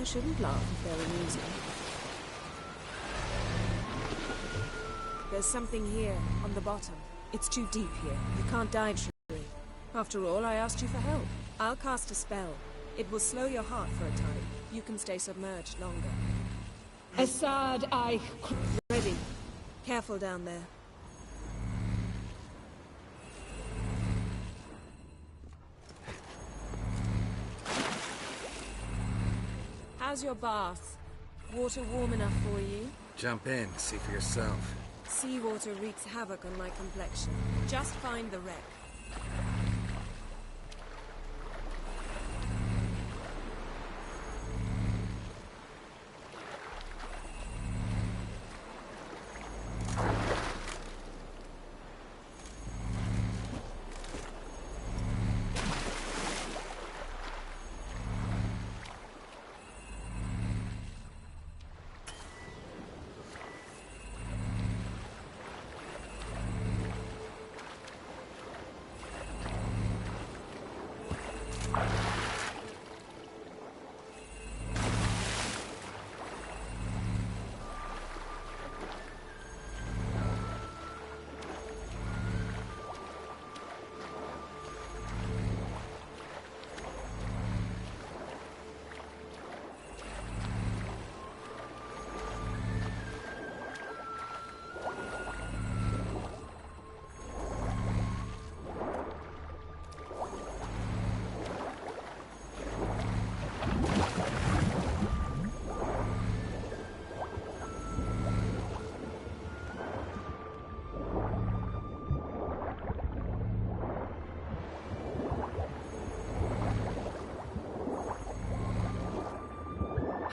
I shouldn't laugh if they're amusing. There's something here, on the bottom. It's too deep here. You can't dive, Shuri. After all, I asked you for help. I'll cast a spell. It will slow your heart for a time. You can stay submerged longer. Assad, Ready. Careful down there. How's your bath? Water warm enough for you? Jump in, see for yourself. Seawater wreaks havoc on my complexion. Just find the wreck.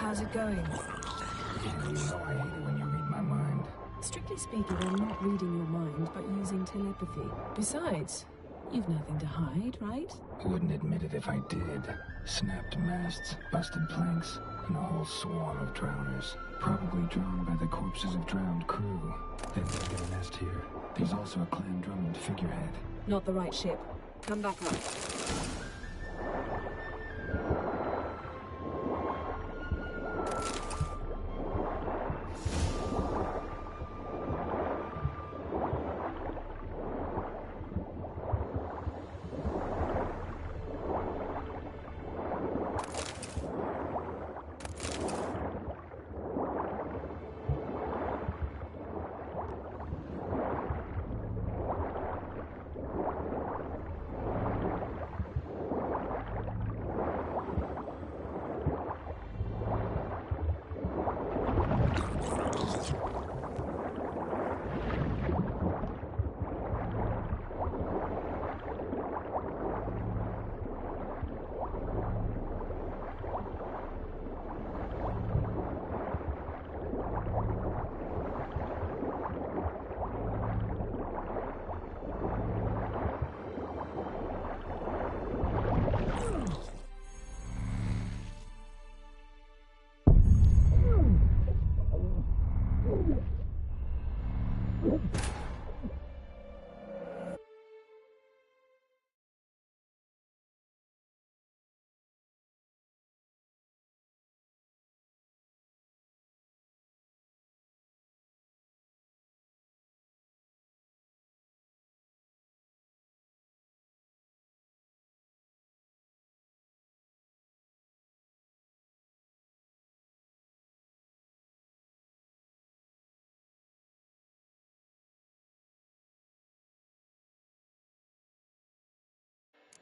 how's it going? You know I hate it when you read my mind. Strictly speaking, I'm not reading your mind, but using telepathy. Besides, you've nothing to hide, right? Wouldn't admit it if I did. Snapped masts, busted planks, and a whole swarm of drowners. Probably drawn by the corpses of drowned crew. They've got a nest here. There's also a Clan Drummond figurehead. Not the right ship. Come back up.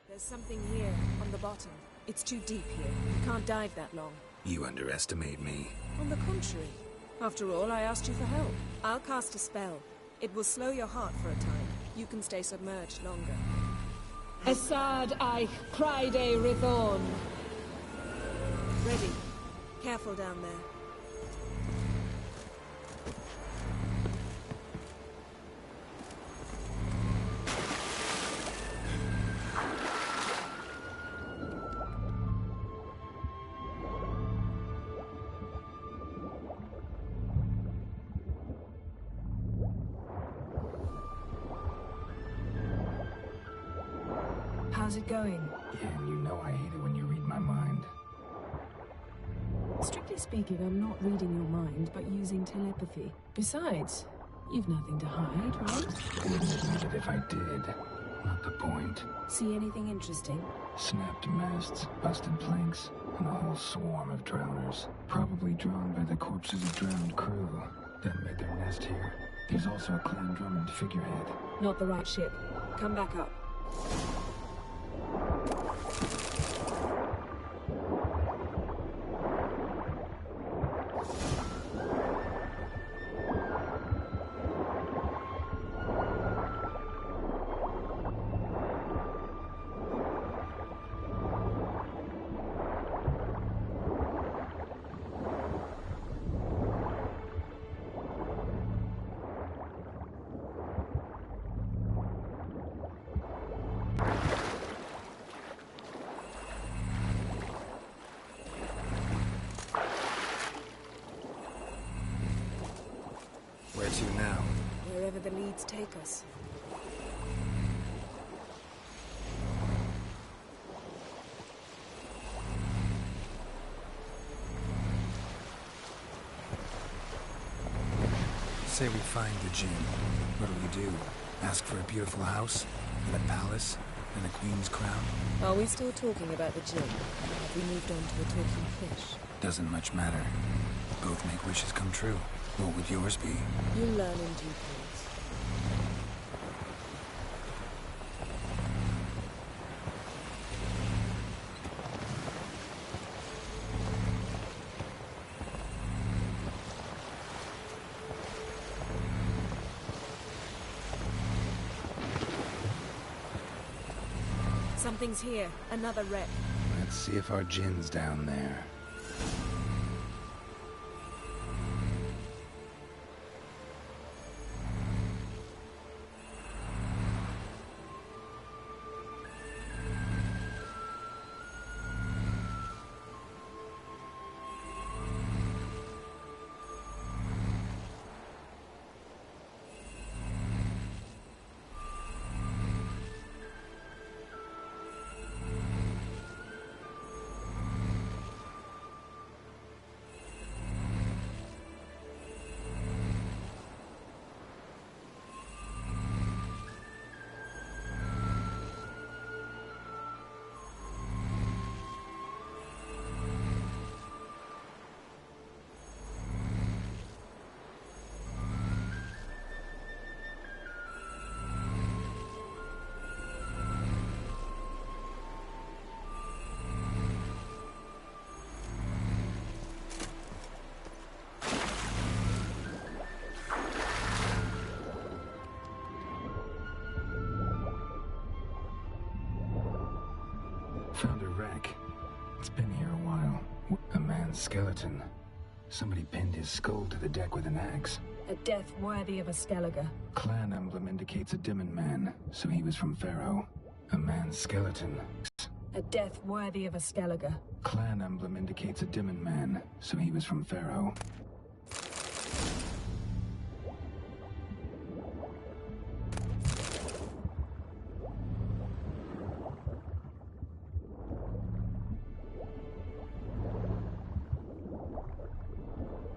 There's something here, on the bottom. It's too deep here. You can't dive that long. You underestimate me. On the contrary. After all, I asked you for help. I'll cast a spell. It will slow your heart for a time. You can stay submerged longer. Assad I Pride Rithorn. Ready. Careful down there. How's it going? Yeah, and you know I hate it when you read my mind. Strictly speaking, I'm not reading your mind, but using telepathy. Besides, you've nothing to hide, right? Wouldn't admit it if I did. Not the point. See anything interesting? Snapped masts, busted planks, and a whole swarm of drowners. Probably drawn by the corpses of drowned crew that made their nest here. There's also a Clan Drummond figurehead. Not the right ship. Come back up. Where to now? Wherever the leads take us. Say we find the Jinn. What do we do? Ask for a beautiful house? And a palace? And a queen's crown? Are we still talking about the Jinn? Have we moved on to a talking fish? Doesn't much matter. Both make wishes come true. What would yours be? You'll learn in due course. Something's here. Another wreck. Let's see if our Jinn's down there. Found a wreck. It's been here a while. A man's skeleton. Somebody pinned his skull to the deck with an axe. A death worthy of a Skellige. Clan emblem indicates a Dimmen man, so he was from Pharaoh. A man's skeleton. A death worthy of a Skellige. Clan emblem indicates a Dimmen man, so he was from Pharaoh.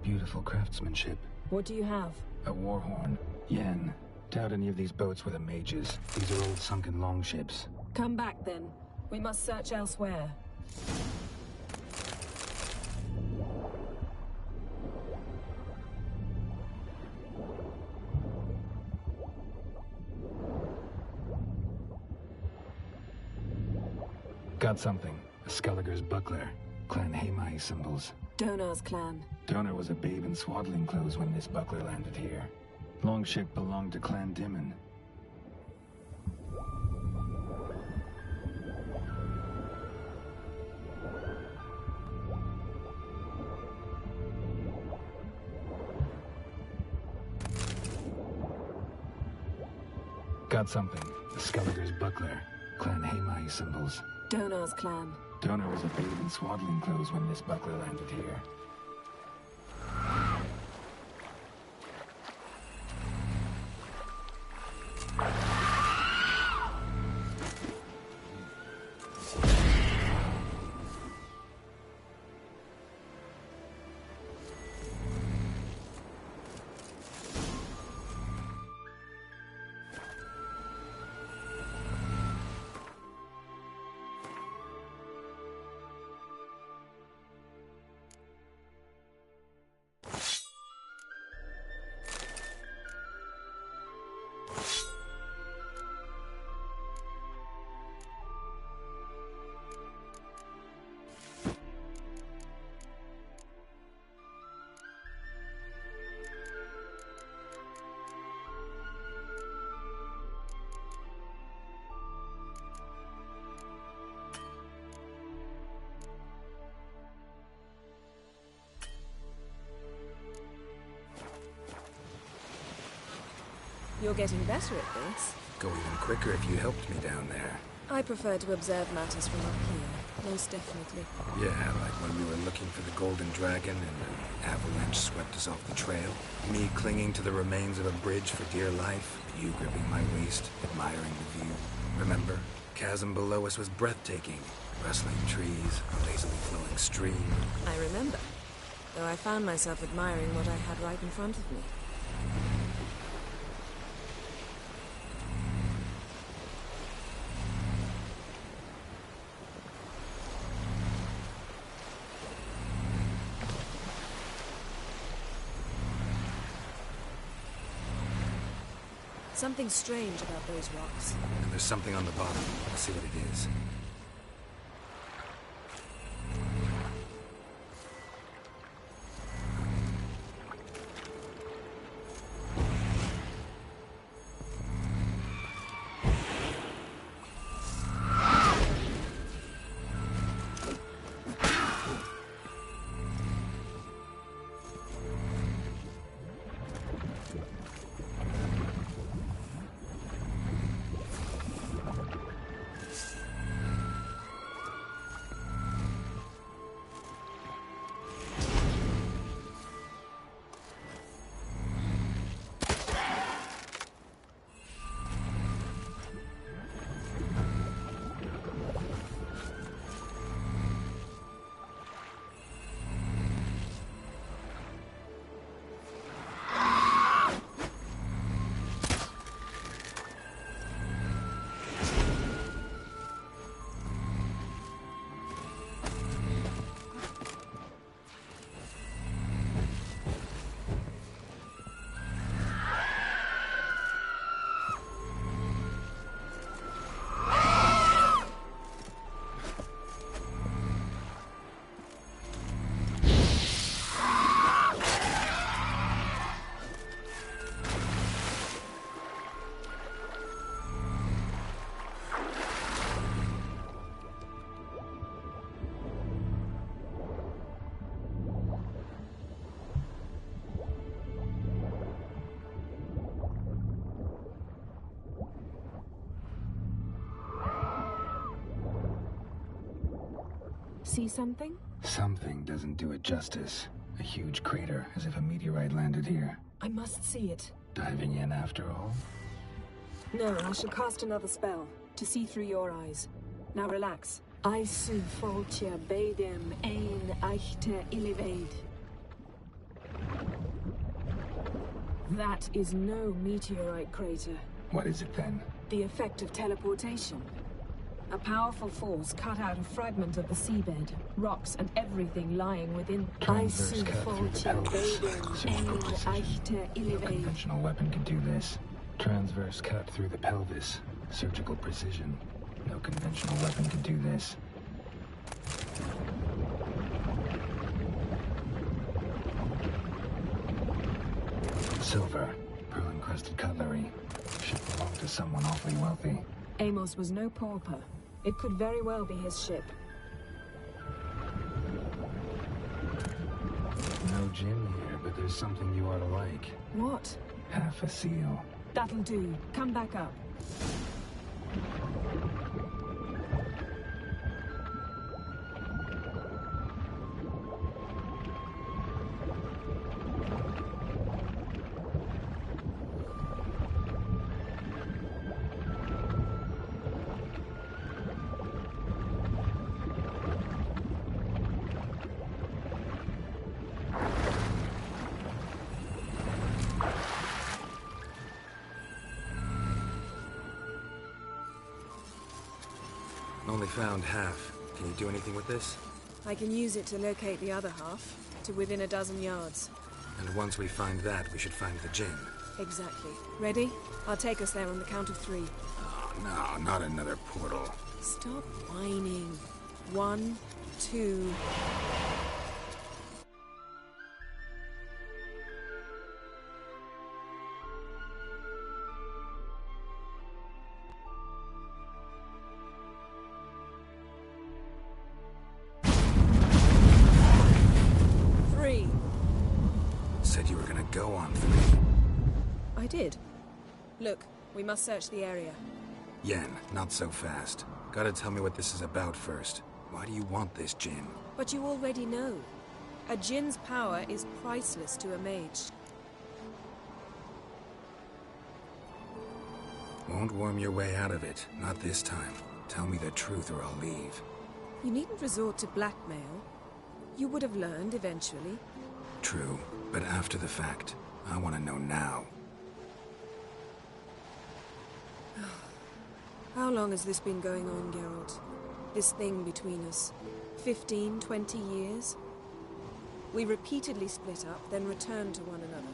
Beautiful craftsmanship. What do you have? A war horn. Yen. Doubt any of these boats were the mages. These are old sunken longships. Come back then. We must search elsewhere. Got something. A Skellige's buckler. Clan Hamai symbols. Donar's clan. Donor was a babe in swaddling clothes when this buckler landed here. Longship belonged to Clan Dimmen. Got something. A Skellige's buckler. Clan Hamai symbols. Donar's clan. Donor was a babe in swaddling clothes when this buckler landed here. You're getting better at this. Go even quicker if you helped me down there. I prefer to observe matters from up here, most definitely. Yeah, like when we were looking for the Golden Dragon and an avalanche swept us off the trail. Me clinging to the remains of a bridge for dear life, you gripping my waist, admiring the view. Remember? Chasm below us was breathtaking. Rustling trees, a lazily flowing stream. I remember, though I found myself admiring what I had right in front of me. Something strange about those rocks. And there's something on the bottom. Let's see what it is. See something? Something doesn't do it justice. A huge crater, as if a meteorite landed here. I must see it. Diving in after all? No, I shall cast another spell to see through your eyes. Now relax. Aisu foltia beidem ein eichte illivaid. That is no meteorite crater. What is it then? The effect of teleportation. A powerful force cut out a fragment of the seabed, rocks and everything lying within. Transverse Aisu cut through the foltia pelvis. beidem Surgical ein precision. eichte No illivaid. conventional weapon can do this. Transverse cut through the pelvis. Surgical precision. No conventional weapon can do this. Silver. Pearl-encrusted cutlery. Should belong to someone awfully wealthy. Amos was no pauper. It could very well be his ship. No gin here, but there's something you ought to like. What? Half a seal. That'll do. Come back up. Only found half. Can you do anything with this? I can use it to locate the other half, to within a dozen yards. And once we find that, we should find the gin. Exactly. Ready? I'll take us there on the count of 3. Oh, no, not another portal. Stop whining. 1, 2... Said you were gonna go on 3. I did. Look, we must search the area. Yen, not so fast. Gotta tell me what this is about first. Why do you want this Jinn? But you already know. A Jinn's power is priceless to a mage. Won't worm your way out of it. Not this time. Tell me the truth or I'll leave. You needn't resort to blackmail. You would have learned eventually. True, but after the fact. I want to know now. How long has this been going on, Geralt? This thing between us? 15, 20 years? We repeatedly split up, then returned to one another.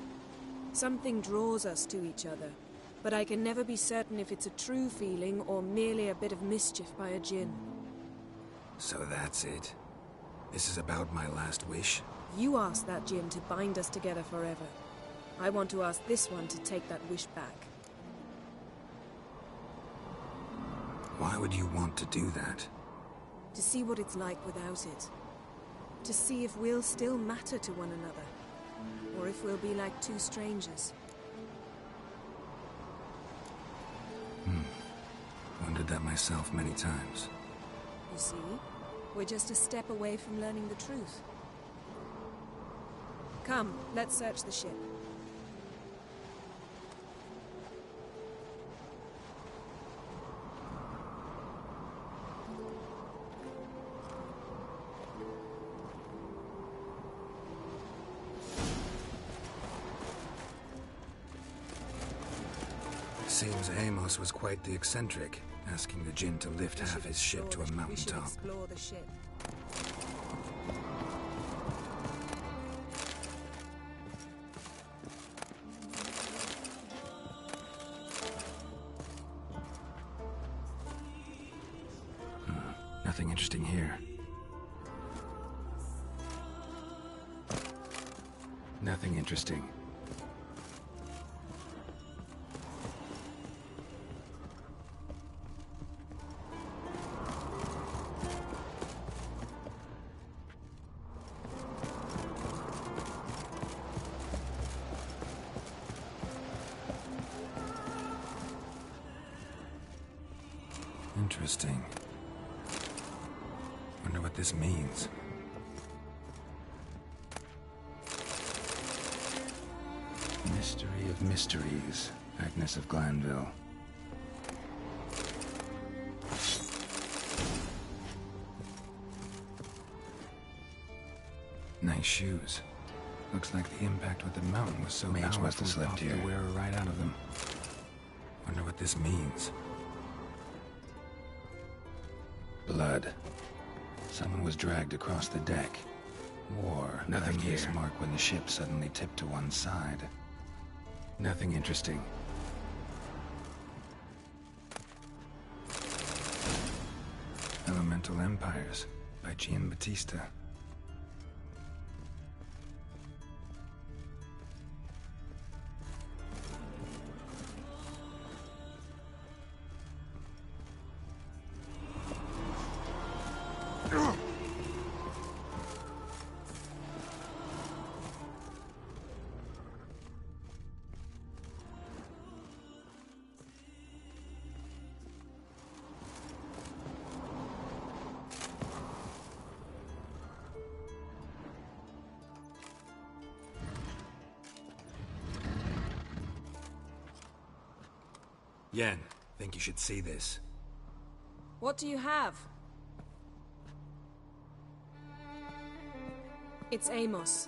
Something draws us to each other, but I can never be certain if it's a true feeling or merely a bit of mischief by a Jinn. So that's it. This is about my last wish? You asked that Jinn to bind us together forever. I want to ask this one to take that wish back. Why would you want to do that? To see what it's like without it. To see if we'll still matter to one another. Or if we'll be like two strangers. Wondered that myself many times. You see? We're just a step away from learning the truth. Come, let's search the ship. Seems Amos was quite the eccentric, asking the Jinn to lift half his ship to a mountaintop. We should explore the ship. Nothing interesting here. Nothing interesting. Interesting. Wonder what this means. Mystery of mysteries, Agnes of Glanville. Nice shoes. Looks like the impact with the mountain was so powerful must have slipped here. The wearer right out of them. Wonder what this means. Blood. Someone was dragged across the deck. War. Nothing here. Mark when the ship suddenly tipped to one side. Nothing interesting. Elemental Empires by Giambattista. Yen, think you should see this. What do you have? It's Amos.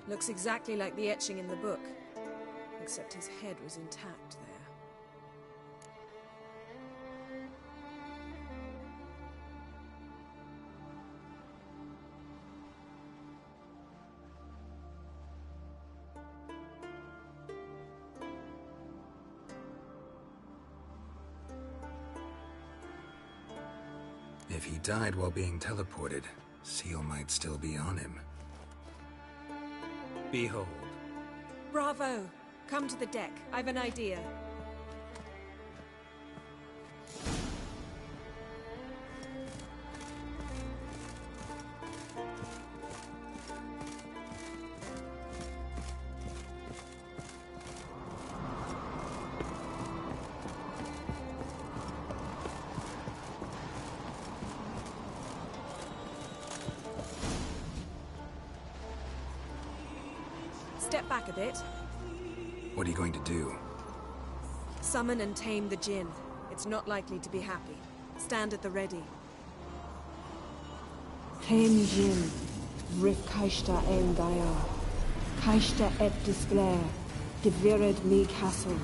Looks exactly like the etching in the book. Except his head was intact there. If he died while being teleported, Seal might still be on him. Behold. Bravo! Come to the deck. I've an idea. Step back a bit. What are you going to do? Summon and tame the Jinn. It's not likely to be happy. Stand at the ready. Hen Jin, Rick Kaishta en Daya, Kaishta et Displair, Gevired me Castle.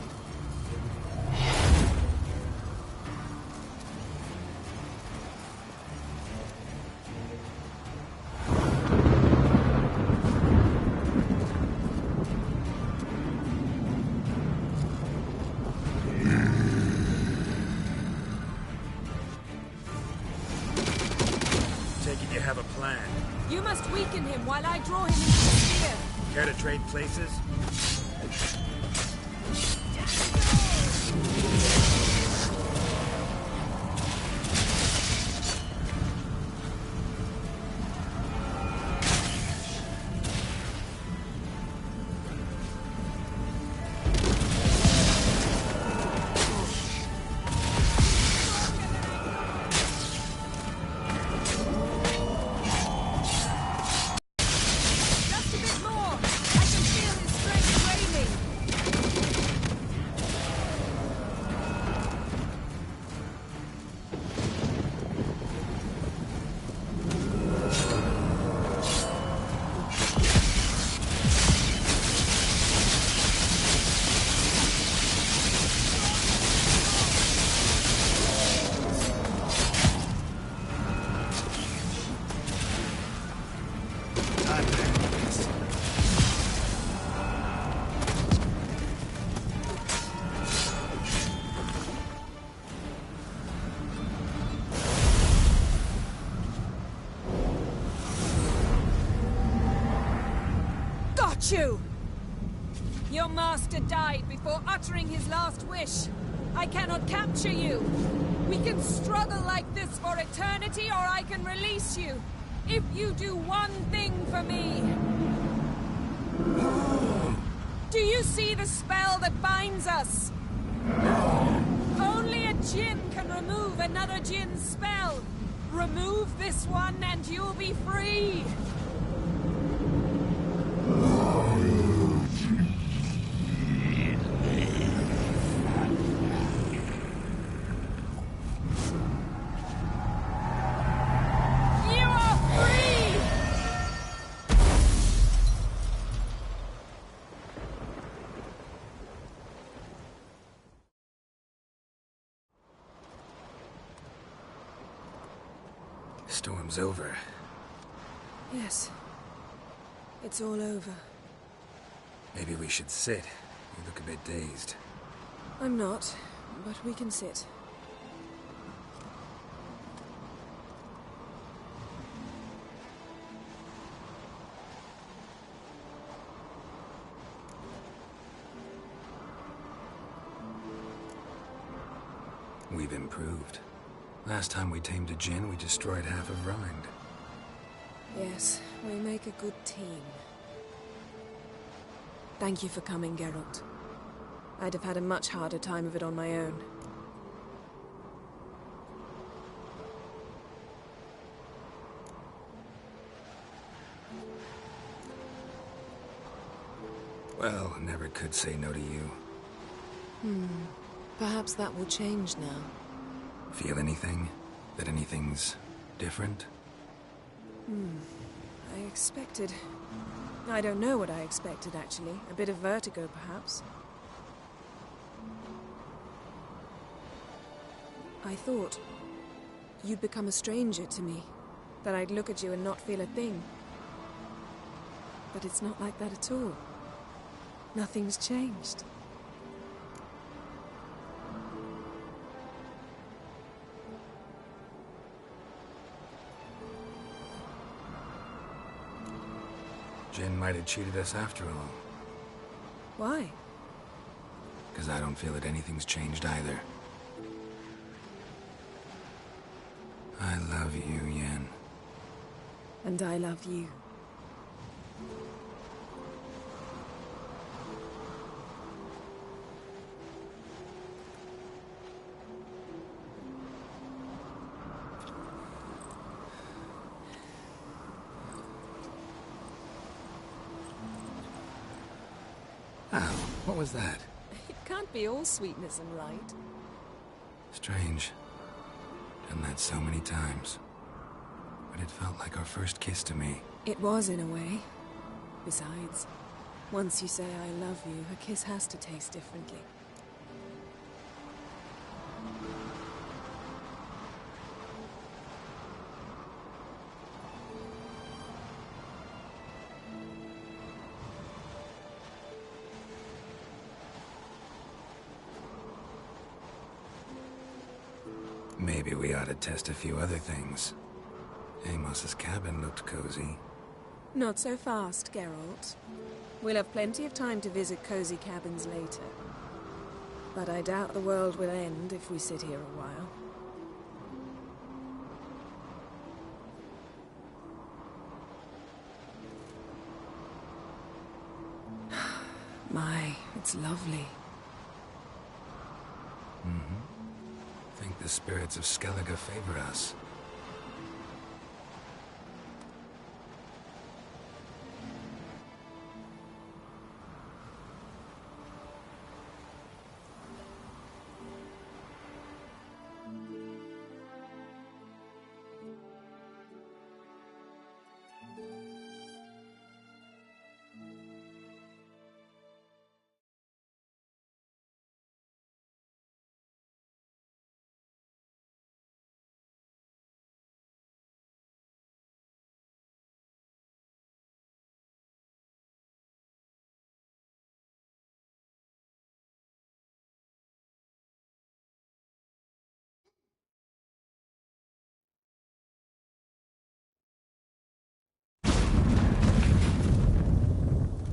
Take it you have a plan. You must weaken him while I draw him into the sphere. Care to trade places? Just a bit more! I can feel his strength waning! Got you! Your master died before uttering his last wish. I cannot capture you. We can struggle like this for eternity, or I can release you. If you do one thing for me. Do you see the spell that binds us? Only a Jinn can remove another Jinn's spell. Remove this one and you'll be free. You are free! Storm's over. Yes. It's all over. Maybe we should sit. You look a bit dazed. I'm not, but we can sit. We've improved. Last time we tamed a Jinn, we destroyed half of Rind. Yes, we make a good team. Thank you for coming, Geralt. I'd have had a much harder time of it on my own. Well, never could say no to you. Perhaps that will change now. Feel anything? That anything's different? I expected... I don't know what I expected, actually. A bit of vertigo, perhaps. I thought you'd become a stranger to me. That I'd look at you and not feel a thing. But it's not like that at all. Nothing's changed. Jinn might have cheated us after all. Why? Because I don't feel that anything's changed either. I love you, Yen. And I love you. Wow, what was that? It can't be all sweetness and light. Strange. Done that so many times. But it felt like our first kiss to me. It was, in a way. Besides, once you say I love you, a kiss has to taste differently. Maybe we ought to test a few other things. Amos's cabin looked cozy. Not so fast, Geralt. We'll have plenty of time to visit cozy cabins later. But I doubt the world will end if we sit here a while. My, it's lovely. I think the spirits of Skellige favor us.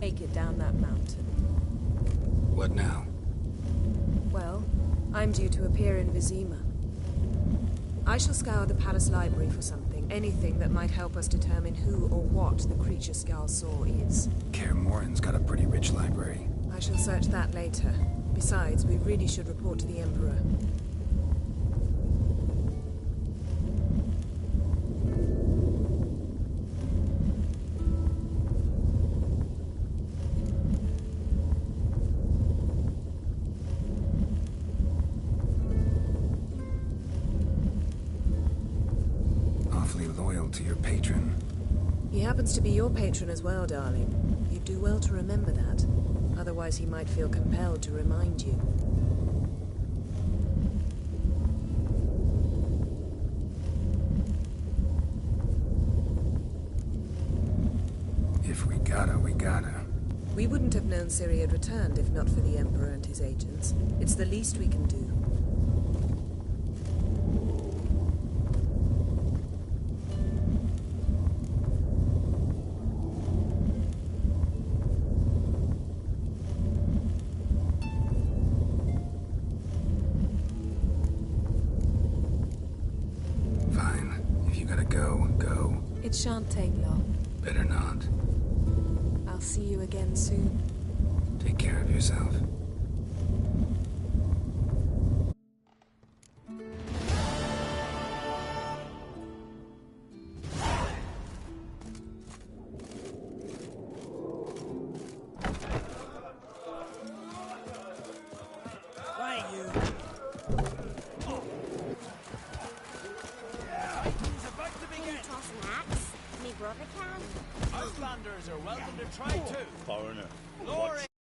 Take it down that mountain. What now? Well, I'm due to appear in Vizima. I shall scour the palace library for something, anything that might help us determine who or what the creature Scal saw is. Kaer Morhen's got a pretty rich library. I shall search that later. Besides, we really should report to the Emperor. Awfully loyal to your patron. He happens to be your patron as well, darling. You'd do well to remember that. Otherwise, he might feel compelled to remind you. If we gotta, we gotta. We wouldn't have known Ciri had returned if not for the Emperor and his agents. It's the least we can do. Fine. If you gotta go, go. It shan't take long. Better not. I'll see you again soon. Take care of yourself. Right, you. It's about to Can you begin. toss an axe? Me brother can. Outlanders are welcome to try too. Foreigner. Glory.